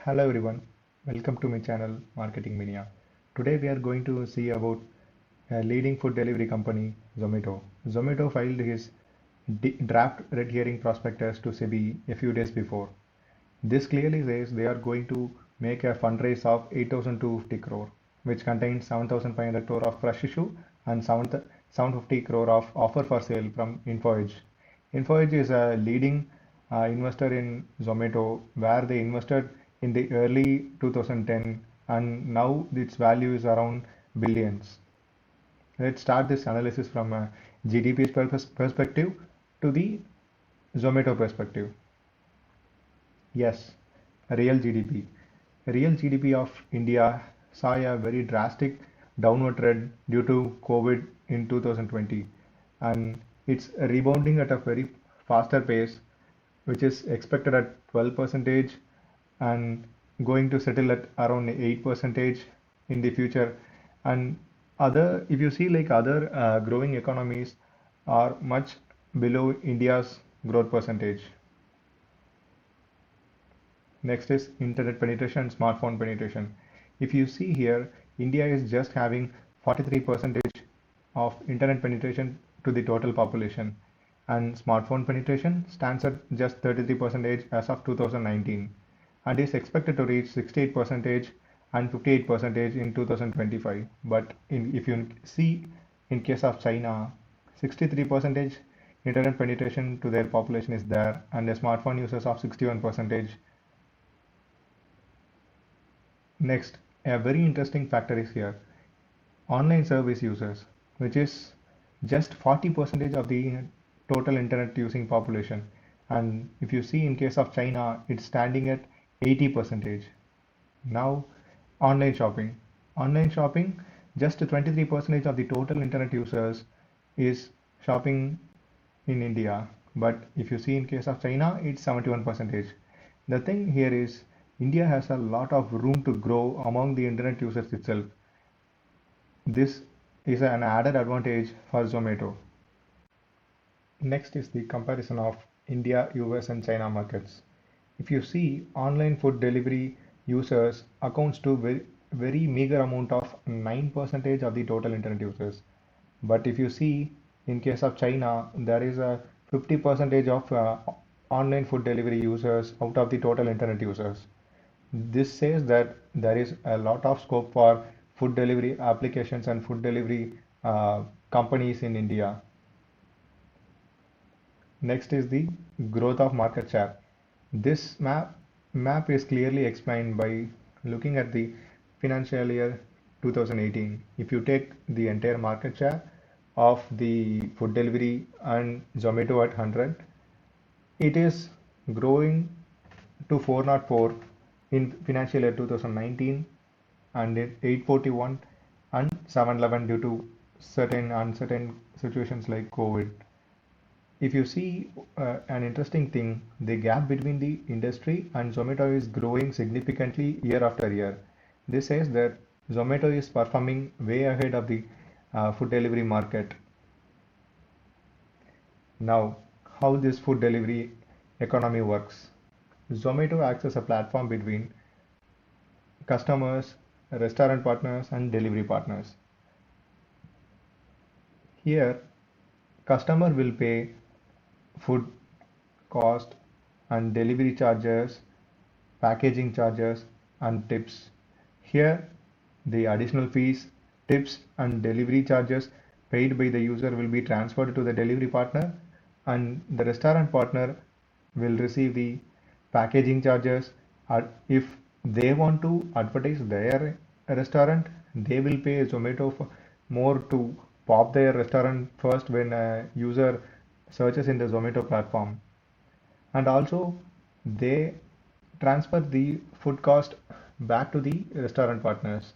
Hello everyone, welcome to my channel Marketing Mania. Today we are going to see about a leading food delivery company, Zomato. Zomato filed his draft red herring prospectus to SEBI a few days before. This clearly says they are going to make a fundraise of 8,250 crore, which contains 7,500 crore of fresh issue and 750 crore of offer for sale from InfoEdge. InfoEdge is a leading investor in Zomato, where they invested in the early 2010, and now its value is around billions. Let's start this analysis from a GDP perspective to the Zomato perspective. Yes, real GDP. Real GDP of India saw a very drastic downward trend due to COVID in 2020, and it's rebounding at a very faster pace, which is expected at 12 percentage and going to settle at around 8 percentage in the future. And other, if you see like other growing economies are much below India's growth percentage. Next is internet penetration and smartphone penetration. If you see here, India is just having 43% of internet penetration to the total population, and smartphone penetration stands at just 33% as of 2019, and is expected to reach 68% and 58% in 2025. But if you see in case of China, 63% internet penetration to their population is there, and the smartphone users of 61%. Next, a very interesting factor is here online service users, which is just 40% of the total internet using population. And if you see in case of China, it's standing at 80%. Now, online shopping. Online shopping, just 23% of the total internet users is shopping in India. But if you see in case of China, it's 71%. The thing here is India has a lot of room to grow among the internet users itself. This is an added advantage for Zomato. Next is the comparison of India, US and China markets. If you see online food delivery users accounts to very meager amount of 9% of the total internet users. But if you see in case of China, there is a 50% of online food delivery users out of the total internet users. This says that there is a lot of scope for food delivery applications and food delivery companies in India. Next is the growth of market share. This map is clearly explained by looking at the financial year 2018. If you take the entire market share of the food delivery and Zomato at 100, it is growing to 404 in financial year 2019, and 841 and 711 due to certain uncertain situations like COVID. If you see an interesting thing, the gap between the industry and Zomato is growing significantly year after year. This says that Zomato is performing way ahead of the food delivery market. Now, how this food delivery economy works. Zomato acts as a platform between customers, restaurant partners, and delivery partners. Here, customer will pay food cost and delivery charges, packaging charges, and tips. Here, the additional fees, tips, and delivery charges paid by the user will be transferred to the delivery partner, and the restaurant partner will receive the packaging charges. If they want to advertise their restaurant, they will pay Zomato for more to pop their restaurant first when a user searches in the Zomato platform. And also, they transfer the food cost back to the restaurant partners.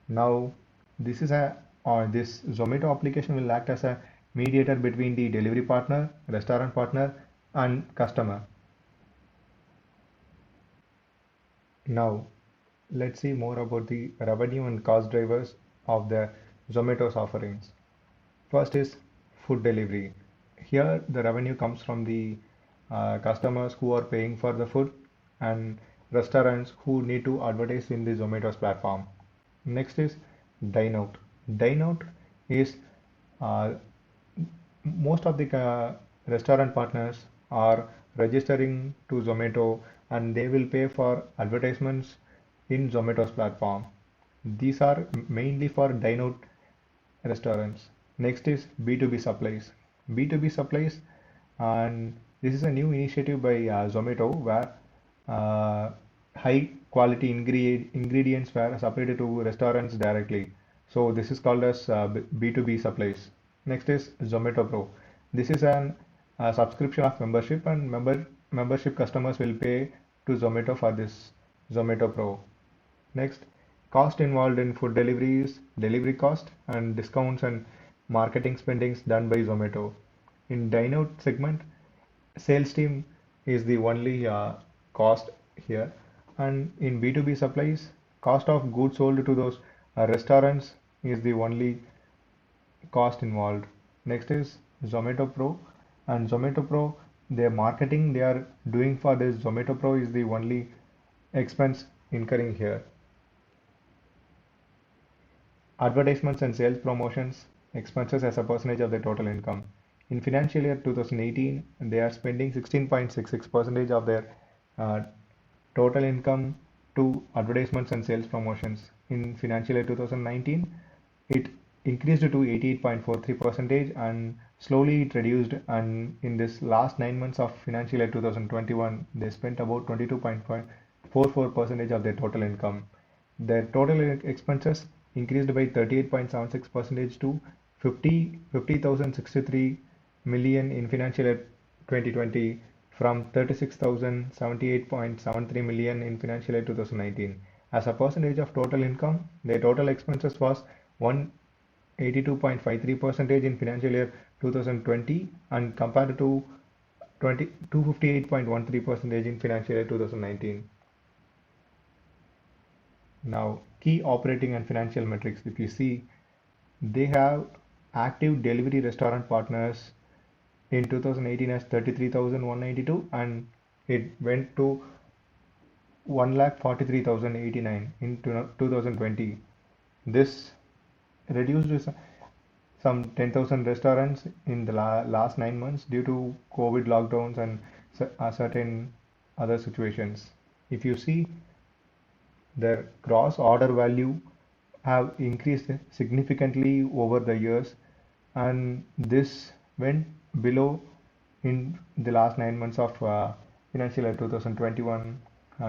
Now, this Zomato application will act as a mediator between the delivery partner, restaurant partner, and customer. Now, let's see more about the revenue and cost drivers of the Zomato's offerings. First is food delivery. Here, the revenue comes from the customers who are paying for the food, and restaurants who need to advertise in the Zomato's platform. Next is Dineout. Dineout is uh, most of the restaurant partners are registering to Zomato and they will pay for advertisements in Zomato's platform. These are mainly for dine-out restaurants. Next is B2B supplies. B2B supplies, and this is a new initiative by Zomato where uh, high quality ingredients were supplied to restaurants directly. So this is called as B2B supplies. Next is Zomato Pro. This is an subscription of membership, and membership customers will pay to Zomato for this Zomato Pro. Next, cost involved in food delivery is delivery cost and discounts and marketing spendings done by Zomato. In Dineout segment, sales team is the only cost here, and in B2B supplies, cost of goods sold to those restaurants is the only cost involved. Next is Zomato Pro, and Zomato Pro, their marketing they are doing for this Zomato Pro is the only expense incurring here. Advertisements and sales promotions expenses as a percentage of the total income. In financial year 2018, they are spending 16.66% of their uh, total income to advertisements and sales promotions. In financial year 2019, it increased to 88.43% and slowly it reduced. And in this last 9 months of financial year 2021, they spent about 22.44% of their total income. Their total expenses increased by 38.76% to 50,063 million in financial year 2020 from 36,078.73 million in financial year 2019. As a percentage of total income, their total expenses was 182.53% in financial year 2020 and compared to 258.13% in financial year 2019. Now, key operating and financial metrics, if you see, they have active delivery restaurant partners in 2018 as 33,192 and it went to 1,43,089 in 2020. This reduced some 10,000 restaurants in the last 9 months due to COVID lockdowns and certain other situations. If you see, their gross order value have increased significantly over the years, and this went below in the last 9 months of financial year 2021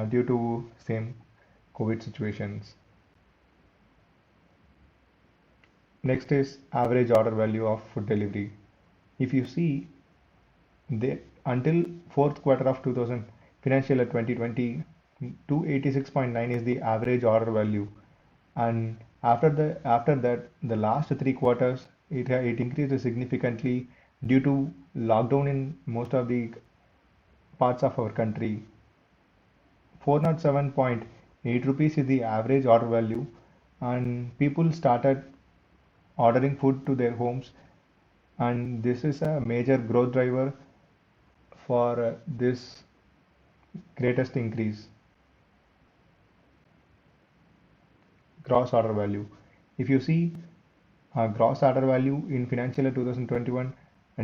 due to same COVID situations. Next is average order value of food delivery. If you see, they until fourth quarter of 2000 financial year 2020, 286.9 is the average order value, and after that the last 3 quarters it increased significantly due to lockdown in most of the parts of our country. 407.8 rupees is the average order value, and people started ordering food to their homes, and this is a major growth driver for this greatest increase. Gross order value. If you see, gross order value in financial year 2021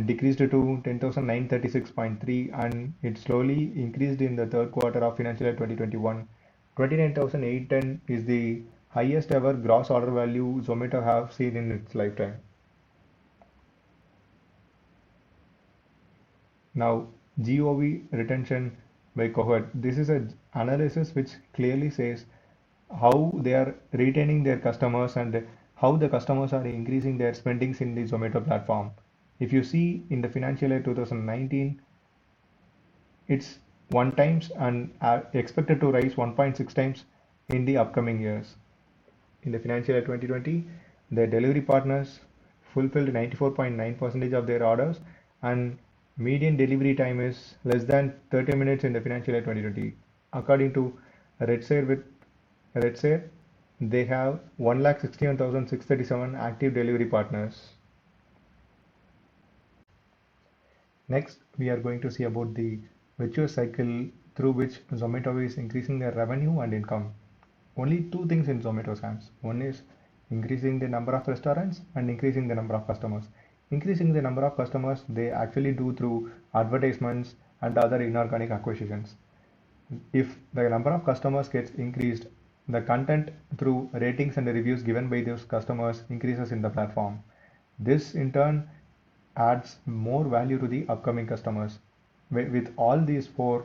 decreased to 10,936.3 and it slowly increased in the third quarter of financial year 2021. 29,810 is the highest ever gross order value Zomato have seen in its lifetime. Now, GOV retention by cohort. This is an analysis which clearly says how they are retaining their customers and how the customers are increasing their spendings in the Zomato platform. If you see in the financial year 2019, it's 1 times and expected to rise 1.6 times in the upcoming years. In the financial year 2020, the delivery partners fulfilled 94.9% of their orders and median delivery time is less than 30 minutes in the financial year 2020. According to Redshare, they have 1,61,637 active delivery partners. Next, we are going to see about the virtuous cycle through which Zomato is increasing their revenue and income. Only two things in Zomato's hands. One is increasing the number of restaurants and increasing the number of customers. Increasing the number of customers they actually do through advertisements and other inorganic acquisitions. If the number of customers gets increased, the content through ratings and reviews given by those customers increases in the platform. This in turn adds more value to the upcoming customers. With all these four,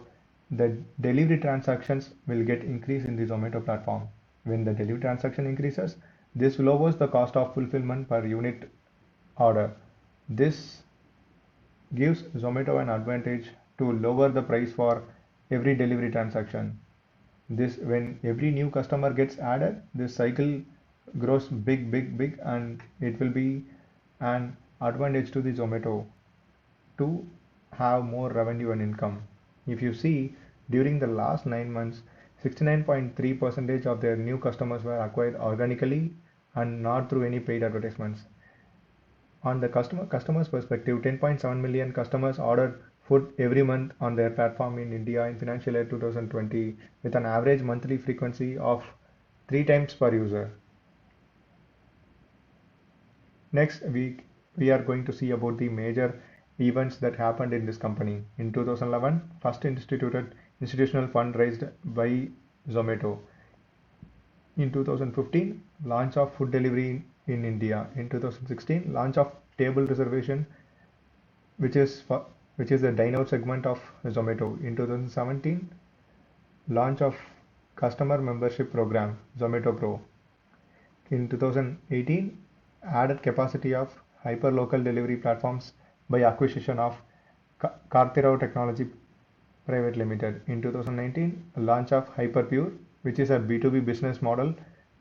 the delivery transactions will get increased in the Zomato platform. When the delivery transaction increases, this lowers the cost of fulfillment per unit order. This gives Zomato an advantage to lower the price for every delivery transaction. This when every new customer gets added, this cycle grows big, and it will be an advantage to the Zomato to have more revenue and income. If you see, during the last 9 months, 69.3% of their new customers were acquired organically and not through any paid advertisements. On the customer's perspective, 10.7 million customers order food every month on their platform in India in financial year 2020 with an average monthly frequency of 3 times per user. Next, we are going to see about the major events that happened in this company. In 2011, first institutional fund raised by Zomato. In 2015, launch of food delivery in India. In 2016, launch of table reservation, which is the dine-out segment of Zomato. In 2017, launch of customer membership program Zomato Pro. In 2018, added capacity of hyperlocal delivery platforms by acquisition of Karthirao Technology Private Limited. In 2019, launch of Hyperpure, which is a B2B business model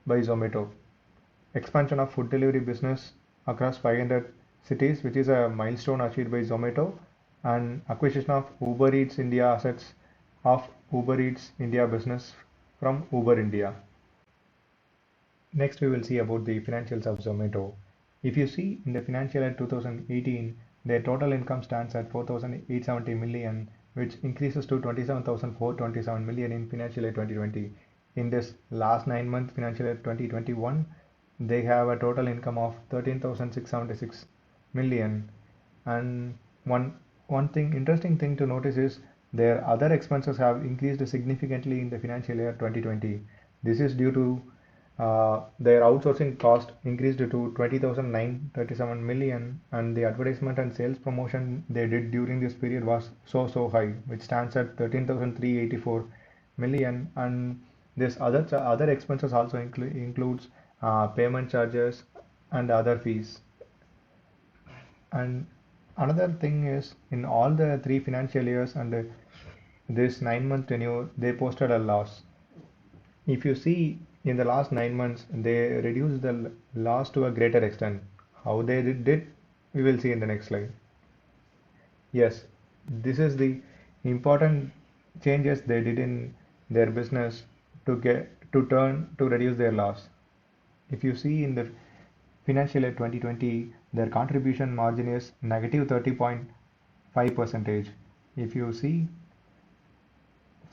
by Zomato. Expansion of food delivery business across 500 cities, which is a milestone achieved by Zomato, and acquisition of Uber Eats India assets of Uber Eats India business from Uber India. Next, we will see about the financials of Zomato. If you see in the financial year 2018, their total income stands at 4,870 million, which increases to 27,427 million in financial year 2020. In this last 9 month financial year 2021, they have a total income of 13,676 million. And one thing interesting thing to notice is their other expenses have increased significantly in the financial year 2020. This is due to their outsourcing cost increased to 20,937 million, and the advertisement and sales promotion they did during this period was so high, which stands at 13,384 million. And this other expenses also includes payment charges and other fees. And another thing is, in all the 3 financial years and this 9 month tenure, they posted a loss. If you see in the last 9 months, they reduced the loss to a greater extent. How they did, we will see in the next slide. Yes, this is the important changes they did in their business to reduce their loss. If you see in the financial year 2020, their contribution margin is negative 30.5%. If you see,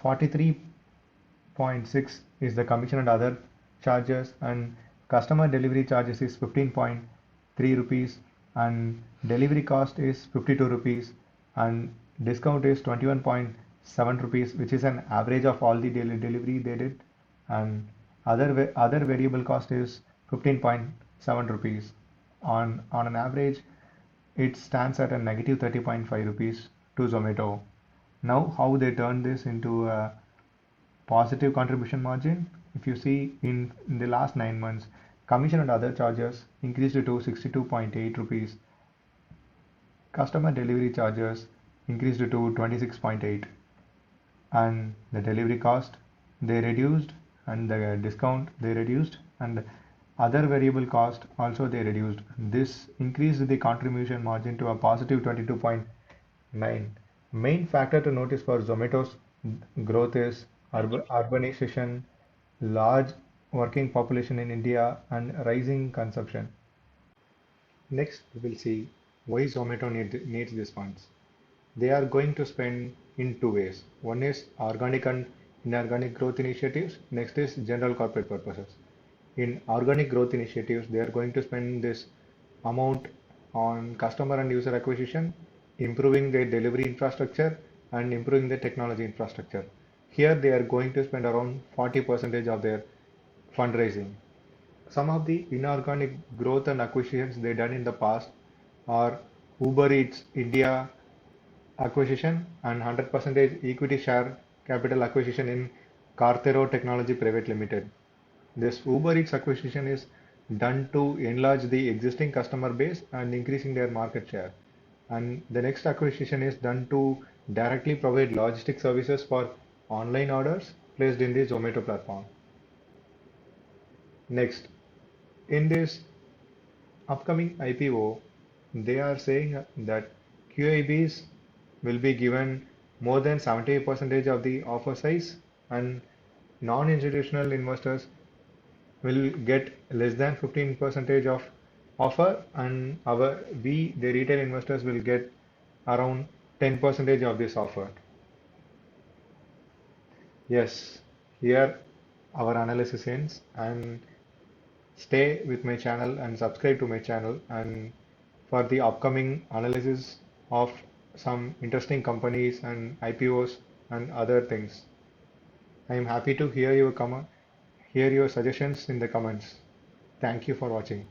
43.6 is the commission and other charges, and customer delivery charges is 15.3 rupees, and delivery cost is 52 rupees, and discount is 21.7 rupees, which is an average of all the daily delivery they did, and other variable cost is 15.7 rupees. On an average, it stands at a negative 30.5 rupees to Zomato. Now, how they turn this into a positive contribution margin? If you see in the last 9 months, commission and other charges increased to 62.8 rupees. Customer delivery charges increased to 26.8, and the delivery cost they reduced, and the discount they reduced, and other variable cost also they reduced. This increased the contribution margin to a positive 22.9. Main factor to notice for Zomato's growth is urbanization, large working population in India, and rising consumption. Next, we will see why Zomato needs these funds. They are going to spend in two ways. One is organic and inorganic growth initiatives. Next is general corporate purposes. In organic growth initiatives, they are going to spend this amount on customer and user acquisition, improving their delivery infrastructure, and improving the technology infrastructure. Here they are going to spend around 40% of their fundraising. Some of the inorganic growth and acquisitions they done in the past are Uber Eats India acquisition and 100% equity share capital acquisition in Cartero Technology Private Limited. This Uber Eats acquisition is done to enlarge the existing customer base and increasing their market share. And the next acquisition is done to directly provide logistic services for online orders placed in the Zomato platform. Next, in this upcoming IPO, they are saying that QIBs will be given more than 70% of the offer size, and non-institutional investors will get less than 15% of offer, and the retail investors will get around 10% of this offer. Yes, here our analysis ends, and stay with my channel and subscribe to my channel and for the upcoming analysis of some interesting companies and IPOs and other things. I am happy to hear your suggestions in the comments. Thank you for watching.